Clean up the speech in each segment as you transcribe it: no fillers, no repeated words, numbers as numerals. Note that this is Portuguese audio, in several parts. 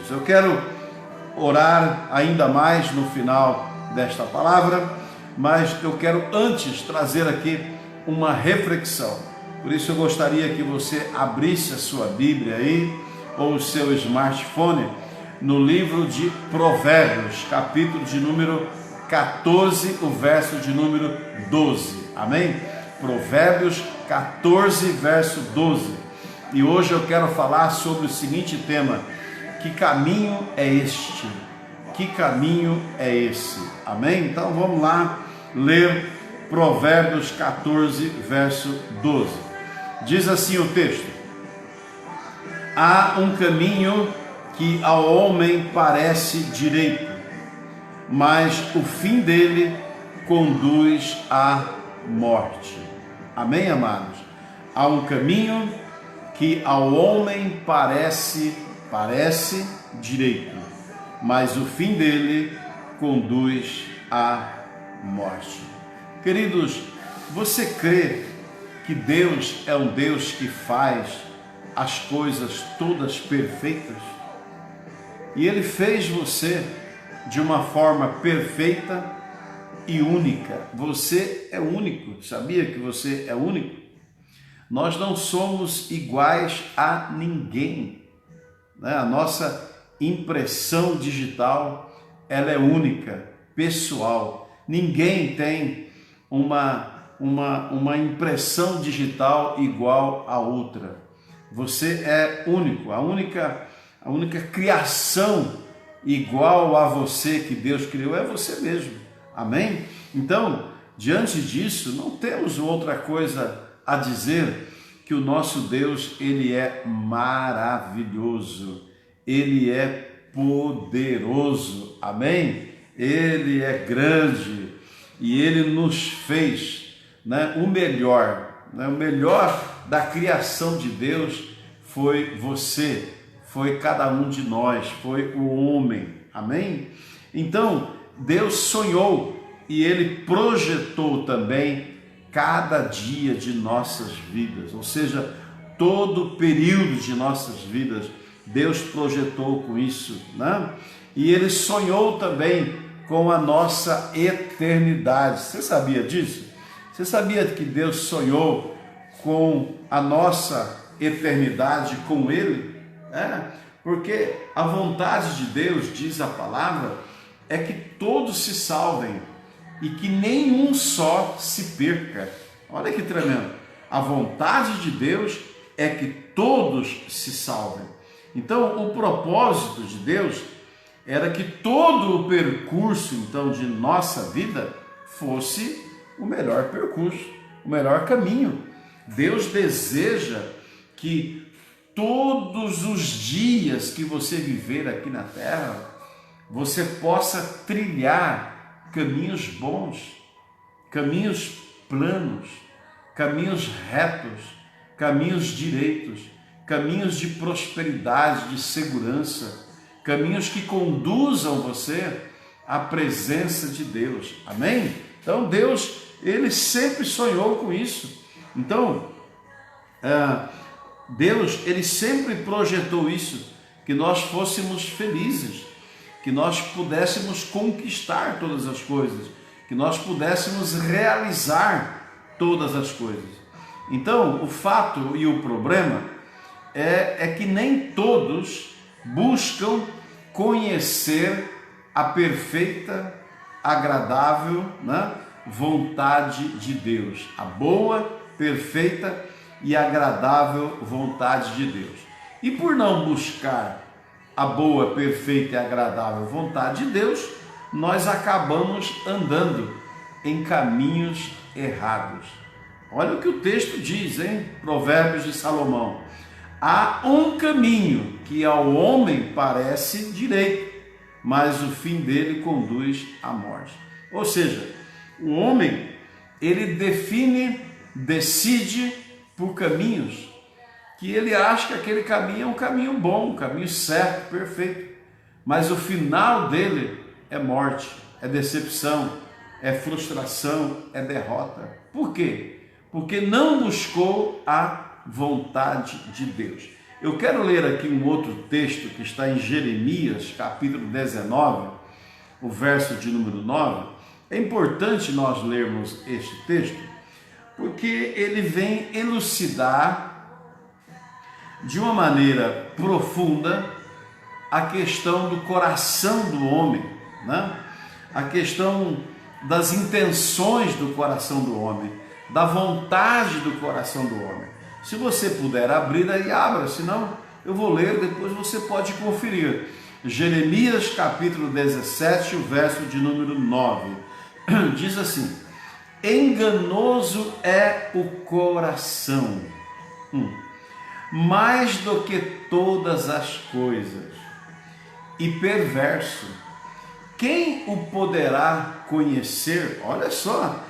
Deus. Eu quero orar ainda mais no final desta palavra, mas eu quero antes trazer aqui uma reflexão. Por isso eu gostaria que você abrisse a sua Bíblia aí, ou o seu smartphone, no livro de Provérbios, capítulo de número 14, o verso de número 12. Amém? Provérbios 14, verso 12. E hoje eu quero falar sobre o seguinte tema: que caminho é este? Que caminho é esse? Amém? Então vamos lá ler Provérbios 14, verso 12. Diz assim o texto: há um caminho que ao homem parece direito, mas o fim dele conduz à morte. Amém, amados? Há um caminho que ao homem parece direito, mas o fim dele conduz à morte. Queridos, você crê que Deus é um Deus que faz as coisas todas perfeitas? E Ele fez você de uma forma perfeita e única. Você é único. Sabia que você é único? Nós não somos iguais a ninguém, né? A nossa impressão digital, ela é única, pessoal. Ninguém tem uma impressão digital igual a outra. Você é único. A única criação igual a você que Deus criou é você mesmo. Amém? Então, diante disso, não temos outra coisa a dizer que o nosso Deus, Ele é maravilhoso, Ele é poderoso, amém? Ele é grande e Ele nos fez, né, o melhor da criação de Deus foi você, foi cada um de nós, foi o homem, amém? Então, Deus sonhou e Ele projetou também cada dia de nossas vidas, ou seja, todo o período de nossas vidas, Deus projetou com isso, né? E Ele sonhou também com a nossa eternidade. Você sabia disso? Você sabia que Deus sonhou com a nossa eternidade com Ele? Porque a vontade de Deus, diz a palavra, é que todos se salvem e que nenhum só se perca. Olha que tremendo. A vontade de Deus é que todos se salvem. Então, o propósito de Deus era que todo o percurso, então, de nossa vida fosse o melhor percurso, o melhor caminho. Deus deseja que todos os dias que você viver aqui na terra, você possa trilhar caminhos bons, caminhos planos, caminhos retos, caminhos direitos, caminhos de prosperidade, de segurança, caminhos que conduzam você à presença de Deus. Amém? Então Deus, Ele sempre sonhou com isso. Então, Deus, Ele sempre projetou isso, que nós fôssemos felizes, que nós pudéssemos conquistar todas as coisas, que nós pudéssemos realizar todas as coisas. Então, o fato e o problema é que nem todos buscam conhecer a perfeita, agradável, né, vontade de Deus, a boa, perfeita e agradável vontade de Deus. E por não buscar a boa, perfeita e agradável vontade de Deus, nós acabamos andando em caminhos errados. Olha o que o texto diz, hein? Provérbios de Salomão: há um caminho que ao homem parece direito, mas o fim dele conduz à morte. Ou seja, o homem, ele decide por caminhos que ele acha que aquele caminho é um caminho bom, um caminho certo, perfeito. Mas o final dele é morte, é decepção, é frustração, é derrota. Por quê? Porque não buscou a vontade de Deus. Eu quero ler aqui um outro texto que está em Jeremias, capítulo 19, o verso de número 9. É importante nós lermos este texto, porque ele vem elucidar de uma maneira profunda a questão do coração do homem, né? A questão das intenções do coração do homem, da vontade do coração do homem. Se você puder abrir, aí abra, senão eu vou ler, depois você pode conferir. Jeremias capítulo 17, o verso de número 9, diz assim: enganoso é o coração, mais do que todas as coisas, e perverso. Quem o poderá conhecer? Olha só,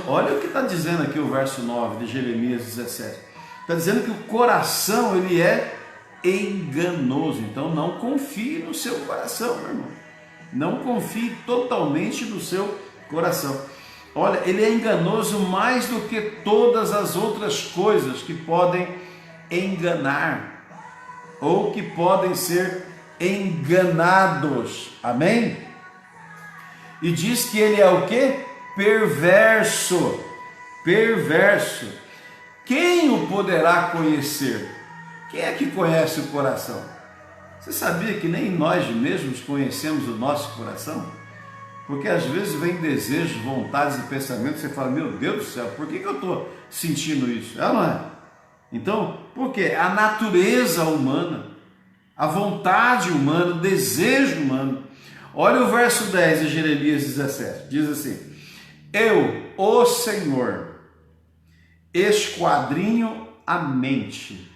olha o que está dizendo aqui o verso 9 de Jeremias 17. Está dizendo que o coração, ele é enganoso. Então não confie no seu coração, meu irmão. Não confie totalmente no seu coração. Olha, ele é enganoso mais do que todas as outras coisas que podem enganar ou que podem ser enganados. Amém? E diz que ele é o quê? Perverso. Perverso. Quem o poderá conhecer? Quem é que conhece o coração? Você sabia que nem nós mesmos conhecemos o nosso coração? Porque às vezes vem desejos, vontades e pensamentos, você fala, meu Deus do céu, por que eu estou sentindo isso? Não é? Então, por quê? A natureza humana, a vontade humana, o desejo humano. Olha o verso 10 de Jeremias 17, diz assim: eu, o Senhor, esquadrinho a mente,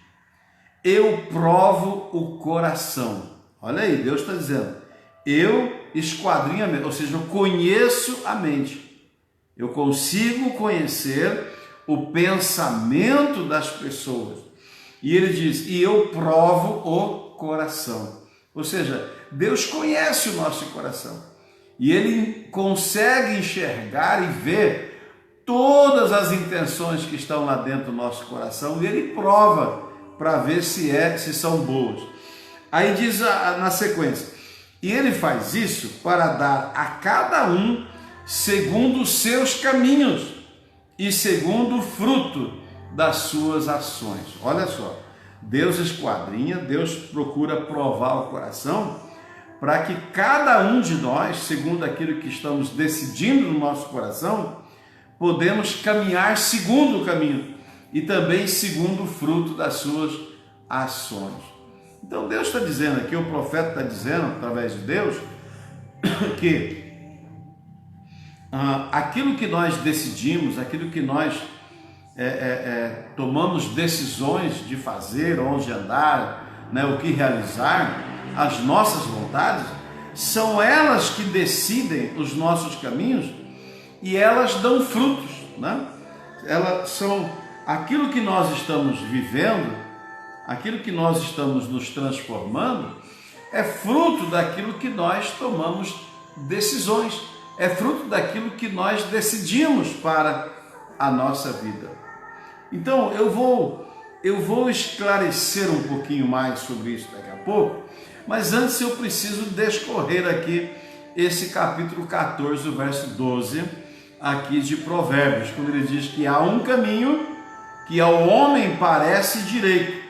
eu provo o coração. Olha aí, Deus está dizendo, eu esquadrinho a mente, ou seja, eu conheço a mente, eu consigo conhecer o pensamento das pessoas. E ele diz, e eu provo o coração. Ou seja, Deus conhece o nosso coração e ele consegue enxergar e ver todas as intenções que estão lá dentro do nosso coração e ele prova para ver se são boas. Aí diz na sequência, e ele faz isso para dar a cada um segundo os seus caminhos e segundo o fruto das suas ações. Olha só, Deus esquadrinha, Deus procura provar o coração para que cada um de nós, segundo aquilo que estamos decidindo no nosso coração, podemos caminhar segundo o caminho e também segundo o fruto das suas ações. Então Deus está dizendo aqui, o profeta está dizendo através de Deus, que aquilo que nós decidimos, aquilo que nós tomamos decisões de fazer, onde andar, né, o que realizar, as nossas vontades, são elas que decidem os nossos caminhos e elas dão frutos, né? Elas são aquilo que nós estamos vivendo, aquilo que nós estamos nos transformando, é fruto daquilo que nós tomamos decisões, é fruto daquilo que nós decidimos para a nossa vida. Então eu vou esclarecer um pouquinho mais sobre isso daqui a pouco, mas antes eu preciso descorrer aqui esse capítulo 14, o verso 12, aqui de Provérbios, quando ele diz que há um caminho que ao homem parece direito,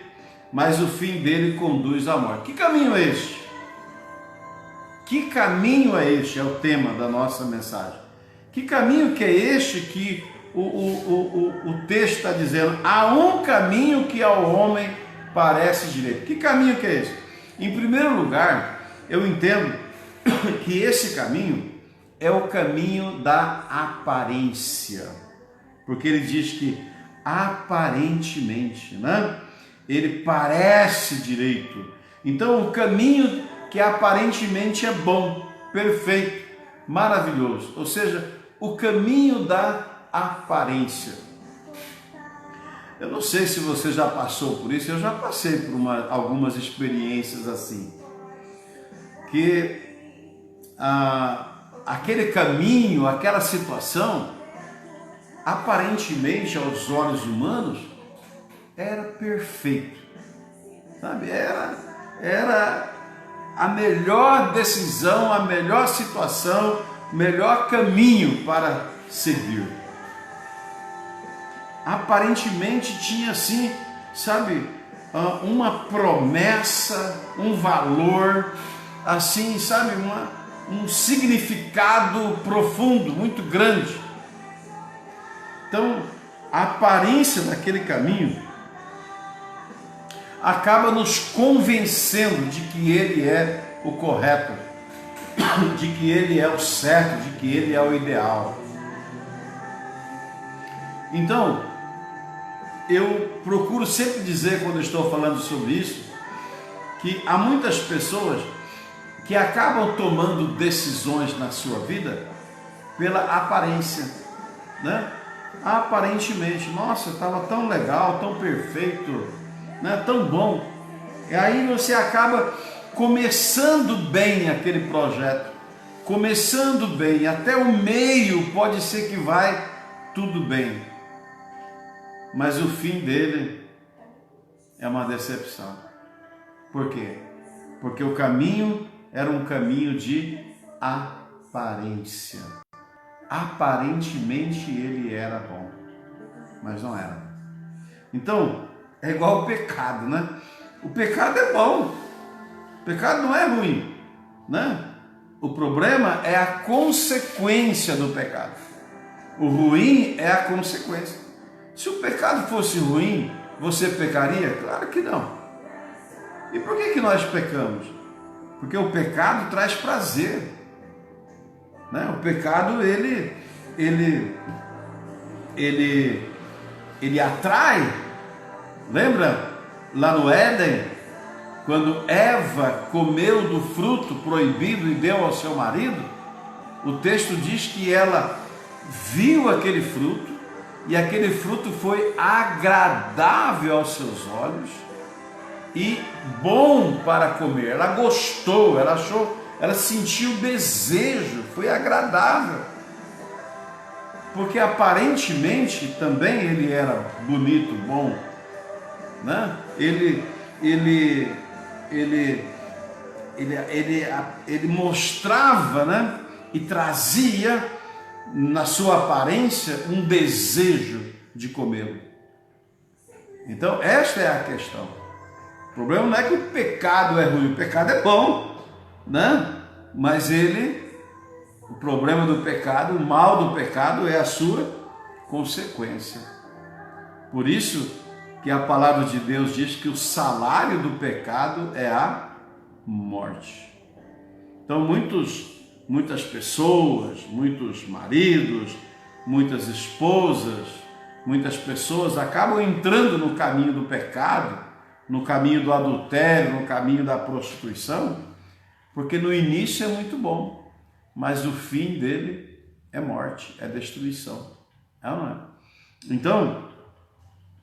mas o fim dele conduz à morte. Que caminho é este? Que caminho é este? É o tema da nossa mensagem. Que caminho que é este que o texto está dizendo? Há um caminho que ao homem parece direito. Que caminho que é esse? Em primeiro lugar, eu entendo que esse caminho é o caminho da aparência. Porque ele diz que aparentemente, né? Ele parece direito. Então o caminho que aparentemente é bom, perfeito, maravilhoso. Ou seja, o caminho da aparência. Eu não sei se você já passou por isso, eu já passei por algumas experiências assim. Que aquele caminho, aquela situação, aparentemente aos olhos humanos, era perfeito. sabe? Era a melhor decisão, a melhor situação, o melhor caminho para seguir. Aparentemente tinha assim, sabe, uma promessa, um valor, assim, sabe, um significado profundo, muito grande. Então, a aparência daquele caminho acaba nos convencendo de que ele é o correto, de que ele é o certo, de que ele é o ideal. Então, eu procuro sempre dizer, quando eu estou falando sobre isso, que há muitas pessoas que acabam tomando decisões na sua vida pela aparência, né? Aparentemente, nossa, estava tão legal, tão perfeito, né? Tão bom. E aí você acaba começando bem aquele projeto, começando bem, até o meio pode ser que vai tudo bem, mas o fim dele é uma decepção. Por quê? Porque o caminho era um caminho de aparência. Aparentemente ele era bom, mas não era. Então, é igual o pecado, né? O pecado é bom, o pecado não é ruim, né? O problema é a consequência do pecado. O ruim é a consequência. Se o pecado fosse ruim, você pecaria? Claro que não. E por que nós pecamos? Porque o pecado traz prazer, né? O pecado ele atrai. Lembra lá no Éden, quando Eva comeu do fruto proibido e deu ao seu marido? O texto diz que ela viu aquele fruto e aquele fruto foi agradável aos seus olhos e bom para comer. Ela gostou, ela achou, ela sentiu desejo, foi agradável, porque aparentemente também ele era bonito, bom, né? Ele mostrava, né? E trazia na sua aparência um desejo de comê-lo. Então esta é a questão. O problema não é que o pecado é ruim, o pecado é bom, né? Mas o problema do pecado, o mal do pecado é a sua consequência. Por isso que a palavra de Deus diz que o salário do pecado é a morte. Então muitas pessoas, muitos maridos, muitas esposas, muitas pessoas acabam entrando no caminho do pecado, no caminho do adultério, no caminho da prostituição, porque no início é muito bom, mas o fim dele é morte, é destruição. É ou não é? Então,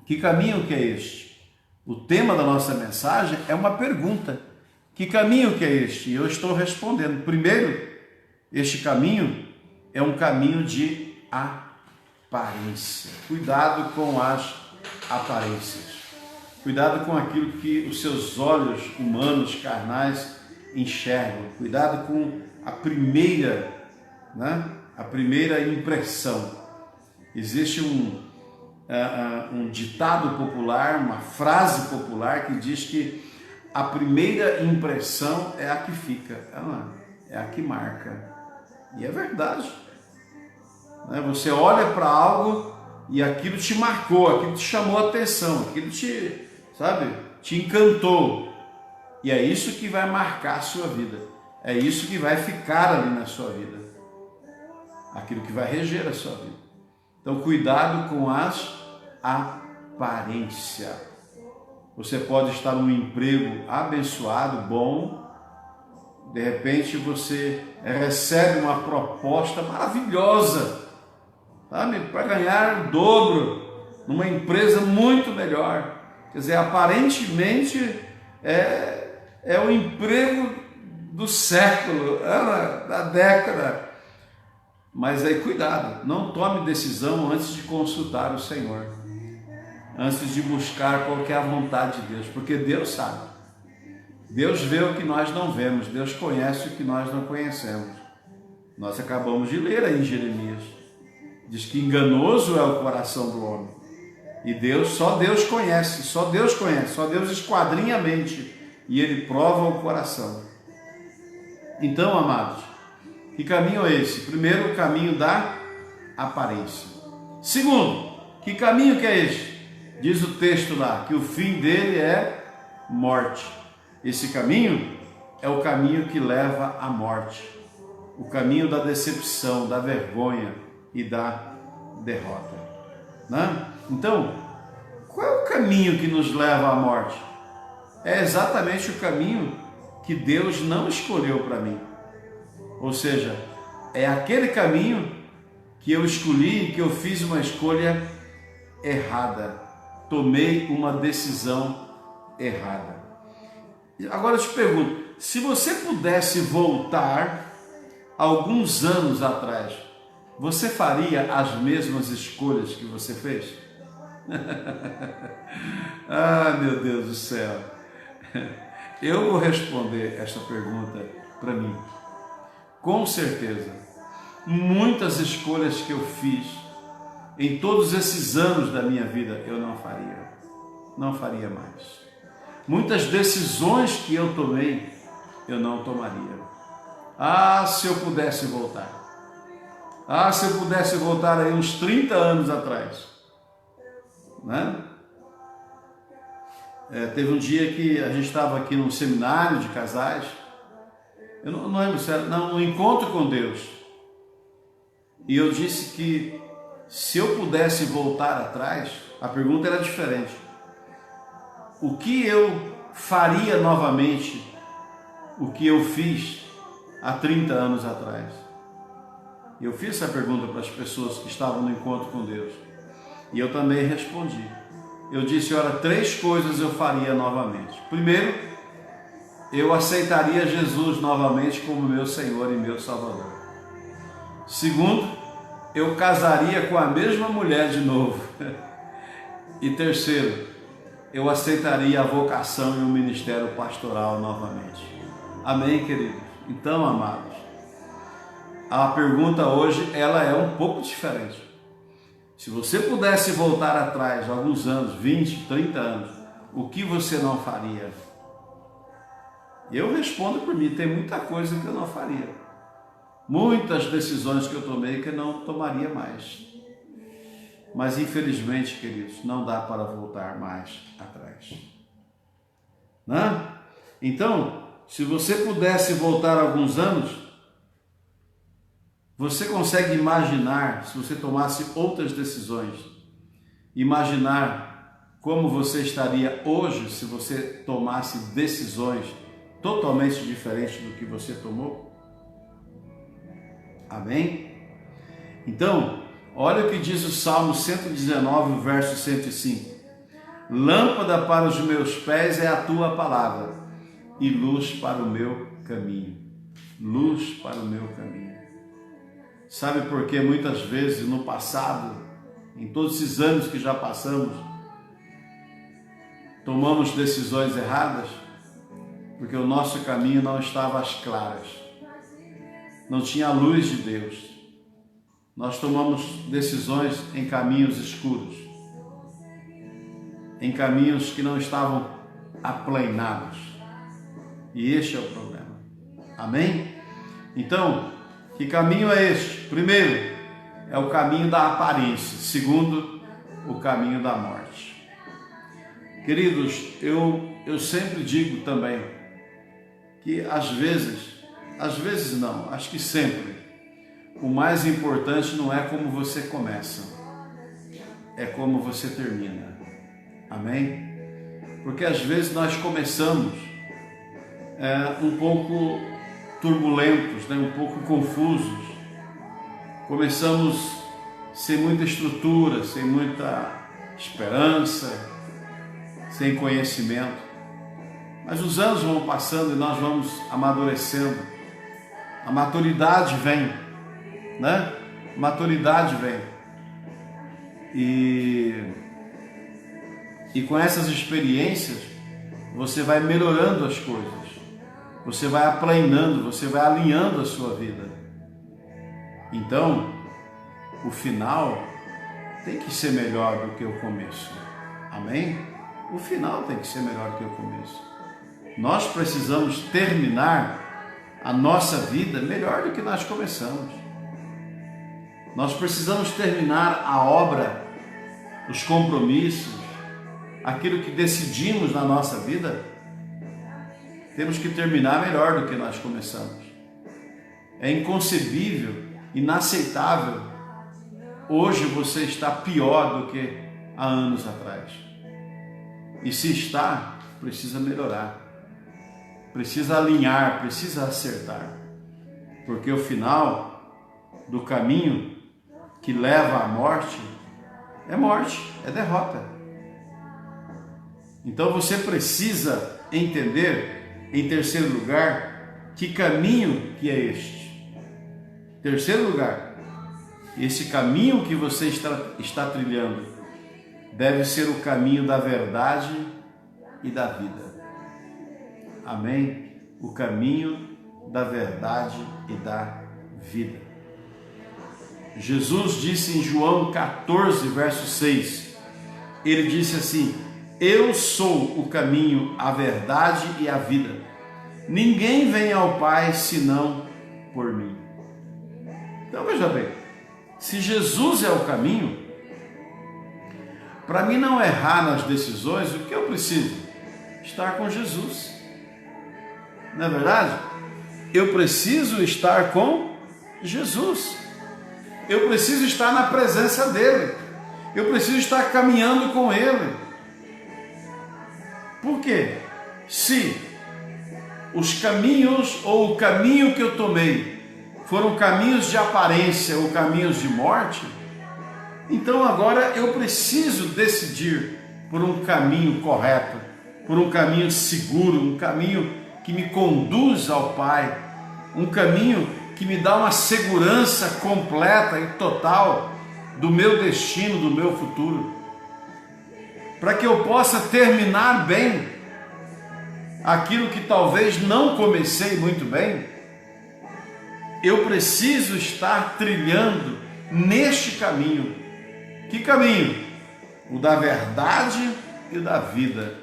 que caminho que é este? O tema da nossa mensagem é uma pergunta. Que caminho que é este? E eu estou respondendo. Primeiro, este caminho é um caminho de aparência. Cuidado com as aparências. Cuidado com aquilo que os seus olhos humanos, carnais, enxergam. Cuidado com a primeira, né? A primeira impressão. Existe um ditado popular, uma frase popular que diz que a primeira impressão é a que fica, é a que marca. E é verdade. Você olha para algo e aquilo te marcou, aquilo te chamou a atenção, aquilo te encantou. E é isso que vai marcar a sua vida. É isso que vai ficar ali na sua vida. Aquilo que vai reger a sua vida. Então, cuidado com as aparências. Você pode estar num emprego abençoado, bom. De repente você recebe uma proposta maravilhosa, sabe? Para ganhar o dobro numa empresa muito melhor. Quer dizer, aparentemente é o emprego do século, da década. Mas aí cuidado, não tome decisão antes de consultar o Senhor. antes de buscar qual que é a vontade de Deus, porque Deus sabe. Deus vê o que nós não vemos, Deus conhece o que nós não conhecemos. Nós acabamos de ler aí em Jeremias. Diz que enganoso é o coração do homem. E Deus, só Deus conhece, só Deus esquadrinha a mente e Ele prova o coração. Então, amados, que caminho é esse? Primeiro, o caminho da aparência. Segundo, que caminho que é este? Diz o texto lá, que o fim dele é morte. Esse caminho é o caminho que leva à morte. O caminho da decepção, da vergonha e da derrota. Né? Então, qual é o caminho que nos leva à morte? É exatamente o caminho que Deus não escolheu para mim. Ou seja, é aquele caminho que eu escolhi, que eu fiz uma escolha errada. Tomei uma decisão errada. Agora eu te pergunto, se você pudesse voltar alguns anos atrás, você faria as mesmas escolhas que você fez? Ah, meu Deus do céu! Eu vou responder esta pergunta para mim. Com certeza, muitas escolhas que eu fiz em todos esses anos da minha vida, eu não faria mais. Muitas decisões que eu tomei, eu não tomaria. Ah, se eu pudesse voltar. Ah, se eu pudesse voltar aí uns 30 anos atrás. Né? Teve um dia que a gente estava aqui num seminário de casais. Eu não lembro se era, um encontro com Deus. E eu disse que se eu pudesse voltar atrás, a pergunta era diferente. O que eu faria novamente o que eu fiz há 30 anos atrás? Eu fiz essa pergunta para as pessoas que estavam no encontro com Deus. E eu também respondi. Eu disse, olha, 3 coisas eu faria novamente. Primeiro, eu aceitaria Jesus novamente como meu Senhor e meu Salvador. Segundo, eu casaria com a mesma mulher de novo. E terceiro, eu aceitaria a vocação e o ministério pastoral novamente. Amém, queridos? Então, amados, a pergunta hoje, ela é um pouco diferente. Se você pudesse voltar atrás, alguns anos, 20, 30 anos, o que você não faria? Eu respondo por mim, tem muita coisa que eu não faria. Muitas decisões que eu tomei que eu não tomaria mais. Mas infelizmente, queridos, não dá para voltar mais atrás. Né? Então, se você pudesse voltar alguns anos, você consegue imaginar, se você tomasse outras decisões, imaginar como você estaria hoje se você tomasse decisões totalmente diferentes do que você tomou? Amém? Então, olha o que diz o Salmo 119, verso 105. Lâmpada para os meus pés é a tua palavra e luz para o meu caminho. Luz para o meu caminho. Sabe por que muitas vezes no passado, em todos esses anos que já passamos, tomamos decisões erradas? Porque o nosso caminho não estava às claras. Não tinha a luz de Deus. Nós tomamos decisões em caminhos escuros, em caminhos que não estavam aplainados. E este é o problema. Amém? Então, que caminho é este? Primeiro, é o caminho da aparência. Segundo, o caminho da morte. Queridos, eu sempre digo também que às vezes não, acho que sempre, o mais importante não é como você começa, é como você termina. Amém? Porque às vezes nós começamos um pouco turbulentos, né? Um pouco confusos. Começamos sem muita estrutura, sem muita esperança, sem conhecimento. Mas os anos vão passando e nós vamos amadurecendo. A maturidade vem, né? Maturidade vem. E E com essas experiências, você vai melhorando as coisas, você vai aplanando, você vai alinhando a sua vida. Então, o final tem que ser melhor do que o começo. Amém? O final tem que ser melhor do que o começo. Nós precisamos terminar a nossa vida melhor do que nós começamos. Nós precisamos terminar a obra, os compromissos, aquilo que decidimos na nossa vida, temos que terminar melhor do que nós começamos. É inconcebível, inaceitável, hoje você está pior do que há anos atrás. E se está, precisa melhorar, precisa alinhar, precisa acertar, porque o final do caminho que leva à morte, é derrota. Então você precisa entender, em terceiro lugar, que caminho que é este. Terceiro lugar, esse caminho que você está trilhando deve ser o caminho da verdade e da vida. Amém? O caminho da verdade e da vida. Jesus disse em João 14, verso 6, ele disse assim: eu sou o caminho, a verdade e a vida. Ninguém vem ao Pai senão por mim. Então veja bem, se Jesus é o caminho, para mim não errar nas decisões, o que eu preciso? Estar com Jesus. Não é verdade? Eu preciso estar com Jesus. Eu preciso estar na presença dele. Eu preciso estar caminhando com ele. Por quê? Se os caminhos ou o caminho que eu tomei foram caminhos de aparência ou caminhos de morte, então agora eu preciso decidir por um caminho correto, por um caminho seguro, um caminho que me conduz ao Pai, um caminho que me dá uma segurança completa e total do meu destino, do meu futuro, para que eu possa terminar bem aquilo que talvez não comecei muito bem. Eu preciso estar trilhando neste caminho. Que caminho? O da verdade e da vida,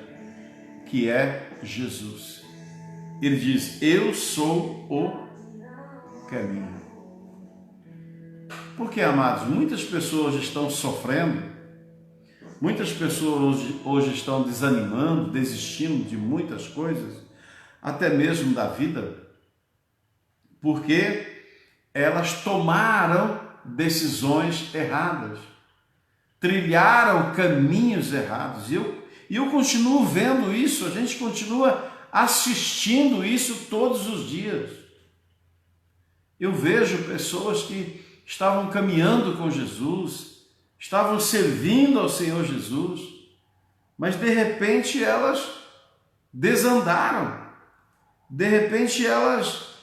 que é Jesus. Ele diz: eu sou o caminho. Porque, amados, muitas pessoas estão sofrendo, muitas pessoas hoje estão desanimando, desistindo de muitas coisas, até mesmo da vida, porque elas tomaram decisões erradas, trilharam caminhos errados. E eu continuo vendo isso, a gente continua assistindo isso todos os dias. Eu vejo pessoas que estavam caminhando com Jesus, estavam servindo ao Senhor Jesus, mas de repente elas desandaram, de repente elas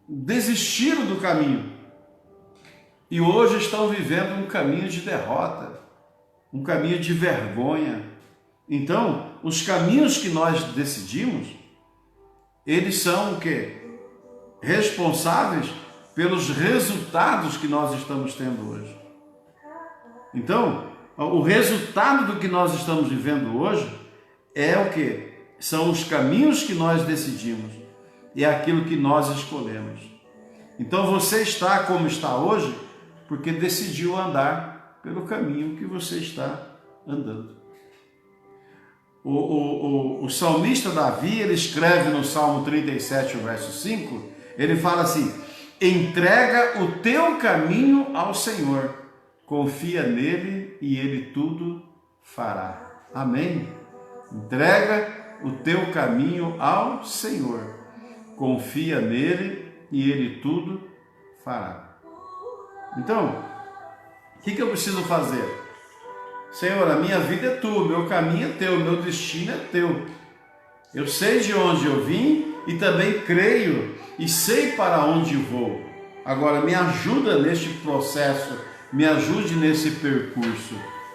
desistiram do caminho e hoje estão vivendo um caminho de derrota, um caminho de vergonha. Então, os caminhos que nós decidimos, eles são o quê? Responsáveis pelos resultados que nós estamos tendo hoje. Então, o resultado do que nós estamos vivendo hoje é o quê? São os caminhos que nós decidimos, é aquilo que nós escolhemos. Então você está como está hoje porque decidiu andar pelo caminho que você está andando. O salmista Davi, ele escreve no Salmo 37, verso 5, ele fala assim: entrega o teu caminho ao Senhor, confia nele e ele tudo fará. Amém? Entrega o teu caminho ao Senhor, confia nele e ele tudo fará. Então, o que eu preciso fazer? Senhor, a minha vida é tua, meu caminho é teu, meu destino é teu. Eu sei de onde eu vim e também creio e sei para onde vou. Agora me ajuda neste processo, me ajude nesse percurso.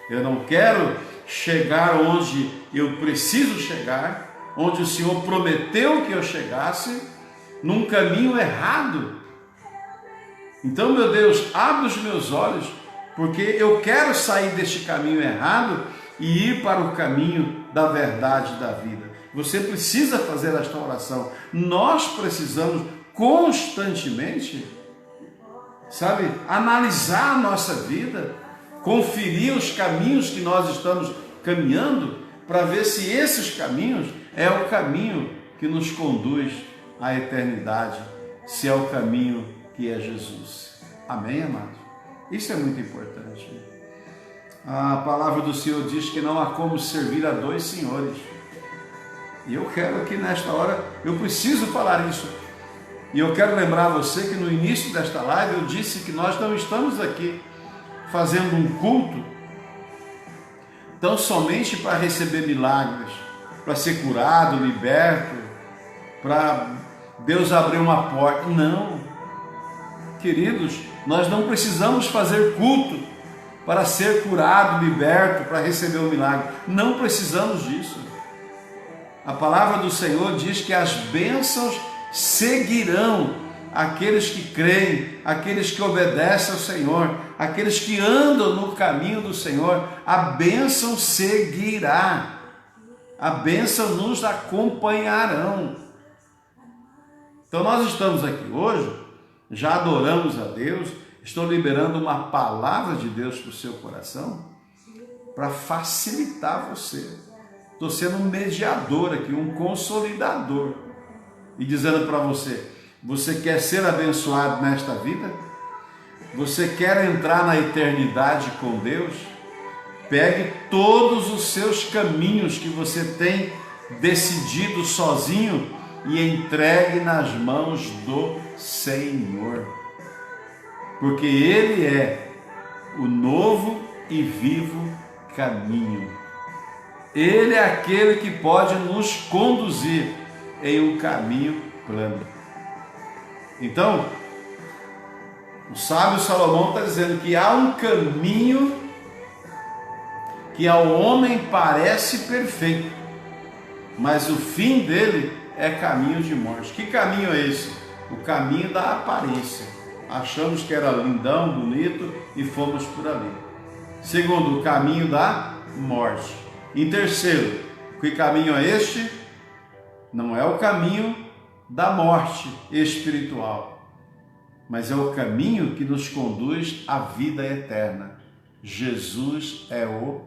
Eu não quero chegar onde eu preciso chegar, onde o Senhor prometeu que eu chegasse, num caminho errado. Então, meu Deus, abre os meus olhos, porque eu quero sair deste caminho errado e ir para o caminho da verdade da vida. Você precisa fazer esta oração. Nós precisamos constantemente, sabe, analisar a nossa vida, conferir os caminhos que nós estamos caminhando, para ver se esses caminhos é o caminho que nos conduz à eternidade, se é o caminho que é Jesus. Amém, amados? Isso é muito importante. A palavra do Senhor diz que não há como servir a dois senhores. E eu quero que nesta hora, eu preciso falar isso. E eu quero lembrar você que no início desta live eu disse que nós não estamos aqui fazendo um culto tão somente para receber milagres, para ser curado, liberto, para Deus abrir uma porta. Não, queridos, nós não precisamos fazer culto para ser curado, liberto, para receber o milagre. Não precisamos disso. A palavra do Senhor diz que as bênçãos seguirão aqueles que creem, aqueles que obedecem ao Senhor, aqueles que andam no caminho do Senhor. A bênção seguirá, a bênção nos acompanharão. Então nós estamos aqui hoje, já adoramos a Deus, estou liberando uma palavra de Deus para o seu coração, para facilitar você. Estou sendo um mediador aqui, um consolidador, e dizendo para você, você quer ser abençoado nesta vida? Você quer entrar na eternidade com Deus? Pegue todos os seus caminhos que você tem decidido sozinho e entregue nas mãos do Senhor, porque Ele é o novo e vivo caminho. Ele é aquele que pode nos conduzir em um caminho plano. Então, o sábio Salomão está dizendo que há um caminho que ao homem parece perfeito, mas o fim dele é caminho de morte. Que caminho é esse? O caminho da aparência. Achamos que era lindão, bonito e fomos por ali. Segundo, o caminho da morte. Em terceiro, que caminho é este? Não é o caminho da morte espiritual, mas é o caminho que nos conduz à vida eterna. Jesus é o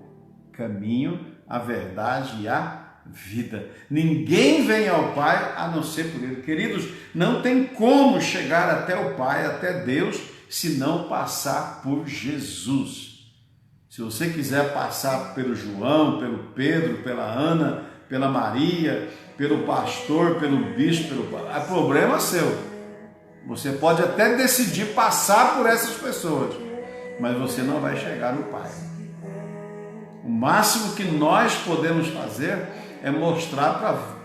caminho, a verdade e a vida. Ninguém vem ao Pai a não ser por Ele. Queridos, não tem como chegar até o Pai, até Deus, se não passar por Jesus. Se você quiser passar pelo João, pelo Pedro, pela Ana, pela Maria, pelo pastor, pelo bispo, é problema seu. Você pode até decidir passar por essas pessoas, mas você não vai chegar no Pai. O máximo que nós podemos fazer é mostrar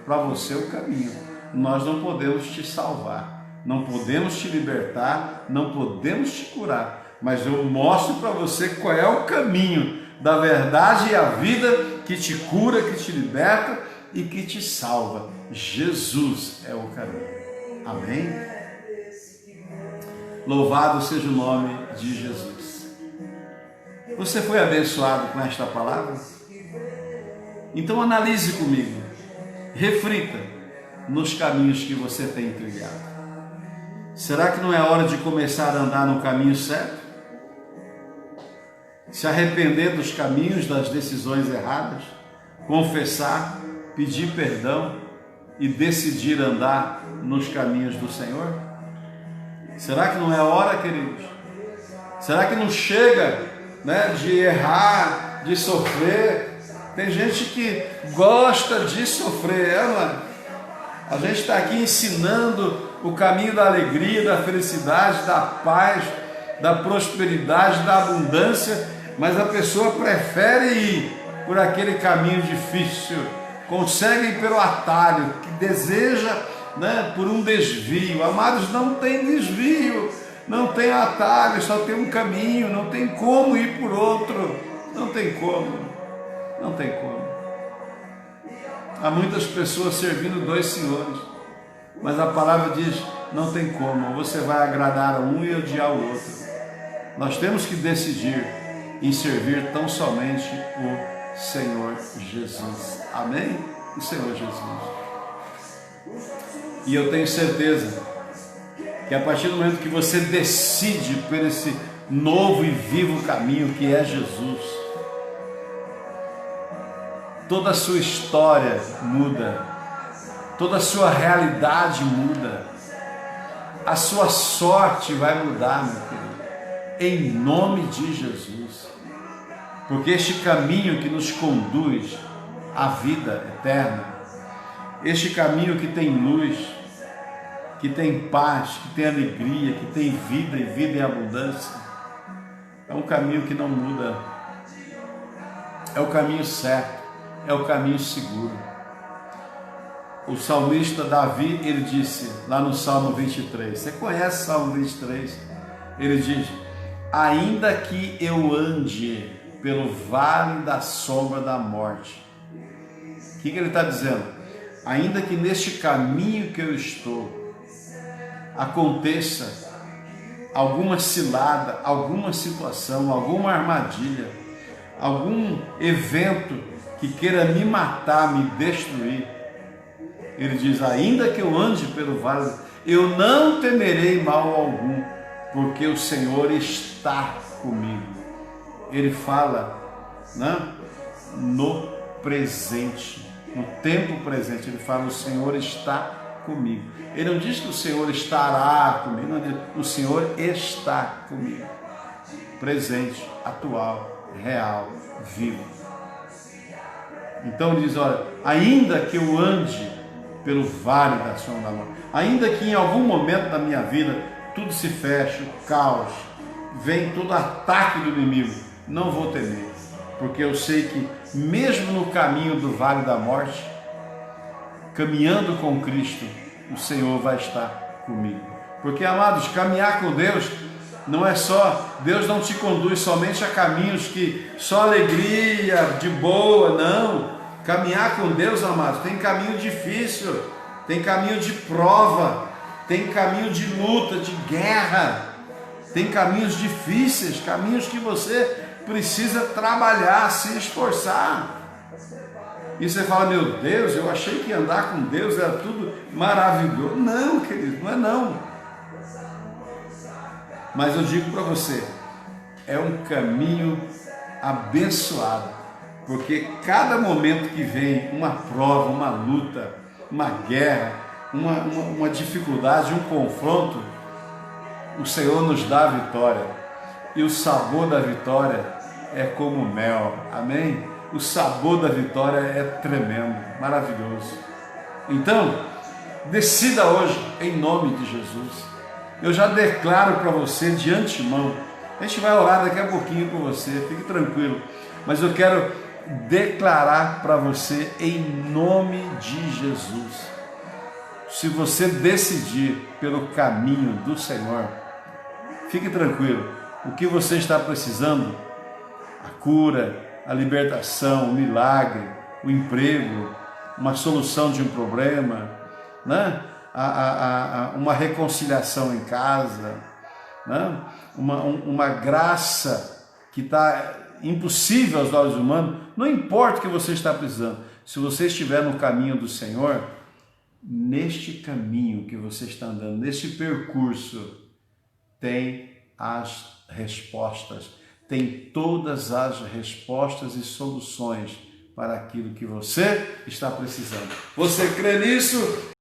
para você o caminho. Nós não podemos te salvar, não podemos te libertar, não podemos te curar, mas eu mostro para você qual é o caminho da verdade e a vida que te cura, que te liberta e que te salva. Jesus é o caminho. Amém? Louvado seja o nome de Jesus. Você foi abençoado com esta palavra? Então analise comigo, reflita nos caminhos que você tem trilhado. Será que não é hora de começar a andar no caminho certo? Se arrepender dos caminhos, das decisões erradas, confessar, pedir perdão e decidir andar nos caminhos do Senhor? Será que não é hora, queridos? Será que não chega, de errar, de sofrer? Tem gente que gosta de sofrer, mano? A gente está aqui ensinando o caminho da alegria, da felicidade, da paz, da prosperidade, da abundância, mas a pessoa prefere ir por aquele caminho difícil, consegue ir pelo atalho, que deseja, por um desvio. Amados, não tem desvio, não tem atalho, só tem um caminho, não tem como ir por outro, não tem como. Não tem como. Há muitas pessoas servindo dois senhores, mas a palavra diz, não tem como, você vai agradar a um e odiar o outro. Nós temos que decidir em servir tão somente o Senhor Jesus. Amém? O Senhor Jesus. E eu tenho certeza que a partir do momento que você decide por esse novo e vivo caminho que é Jesus, toda a sua história muda, toda a sua realidade muda, a sua sorte vai mudar, meu querido, em nome de Jesus, porque este caminho que nos conduz à vida eterna, este caminho que tem luz, que tem paz, que tem alegria, que tem vida e vida em abundância, é um caminho que não muda, é o caminho certo, é o caminho seguro. O salmista Davi, ele disse lá no Salmo 23, você conhece o Salmo 23? Ele diz, ainda que eu ande pelo vale da sombra da morte. O que ele está dizendo? Ainda que neste caminho que eu estou, aconteça alguma cilada, alguma situação, alguma armadilha, algum evento que queira me matar, me destruir, ele diz, ainda que eu ande pelo vale, eu não temerei mal algum, porque o Senhor está comigo. Ele fala, né, no presente, no tempo presente, ele fala, o Senhor está comigo. Ele não diz que o Senhor estará comigo, não diz, o Senhor está comigo. Presente, atual, real, vivo. Então ele diz, olha, ainda que eu ande pelo vale da sombra da morte, ainda que em algum momento da minha vida tudo se feche, o caos, vem todo ataque do inimigo, não vou temer, porque eu sei que mesmo no caminho do vale da morte, caminhando com Cristo, o Senhor vai estar comigo. Porque, amados, caminhar com Deus não é só, Deus não te conduz somente a caminhos que só alegria, de boa, não. Caminhar com Deus, amados, tem caminho difícil, tem caminho de prova, tem caminho de luta, de guerra, tem caminhos difíceis, caminhos que você precisa trabalhar, se esforçar. E você fala, meu Deus, eu achei que andar com Deus era tudo maravilhoso. Não, querido, não é não. Mas eu digo para você, é um caminho abençoado, porque cada momento que vem uma prova, uma luta, uma guerra, uma dificuldade, um confronto, o Senhor nos dá a vitória. E o sabor da vitória é como mel. Amém? O sabor da vitória é tremendo, maravilhoso. Então, decida hoje, em nome de Jesus. Eu já declaro para você de antemão, a gente vai orar daqui a pouquinho por você, fique tranquilo. Mas eu quero declarar para você, em nome de Jesus. Se você decidir pelo caminho do Senhor, fique tranquilo. O que você está precisando, a cura, a libertação, o milagre, o emprego, uma solução de um problema, né? Uma reconciliação em casa, né? Uma graça que está impossível aos olhos humanos, não importa o que você está precisando, se você estiver no caminho do Senhor, neste caminho que você está andando, neste percurso, tem as respostas, tem todas as respostas e soluções para aquilo que você está precisando. Você crê nisso?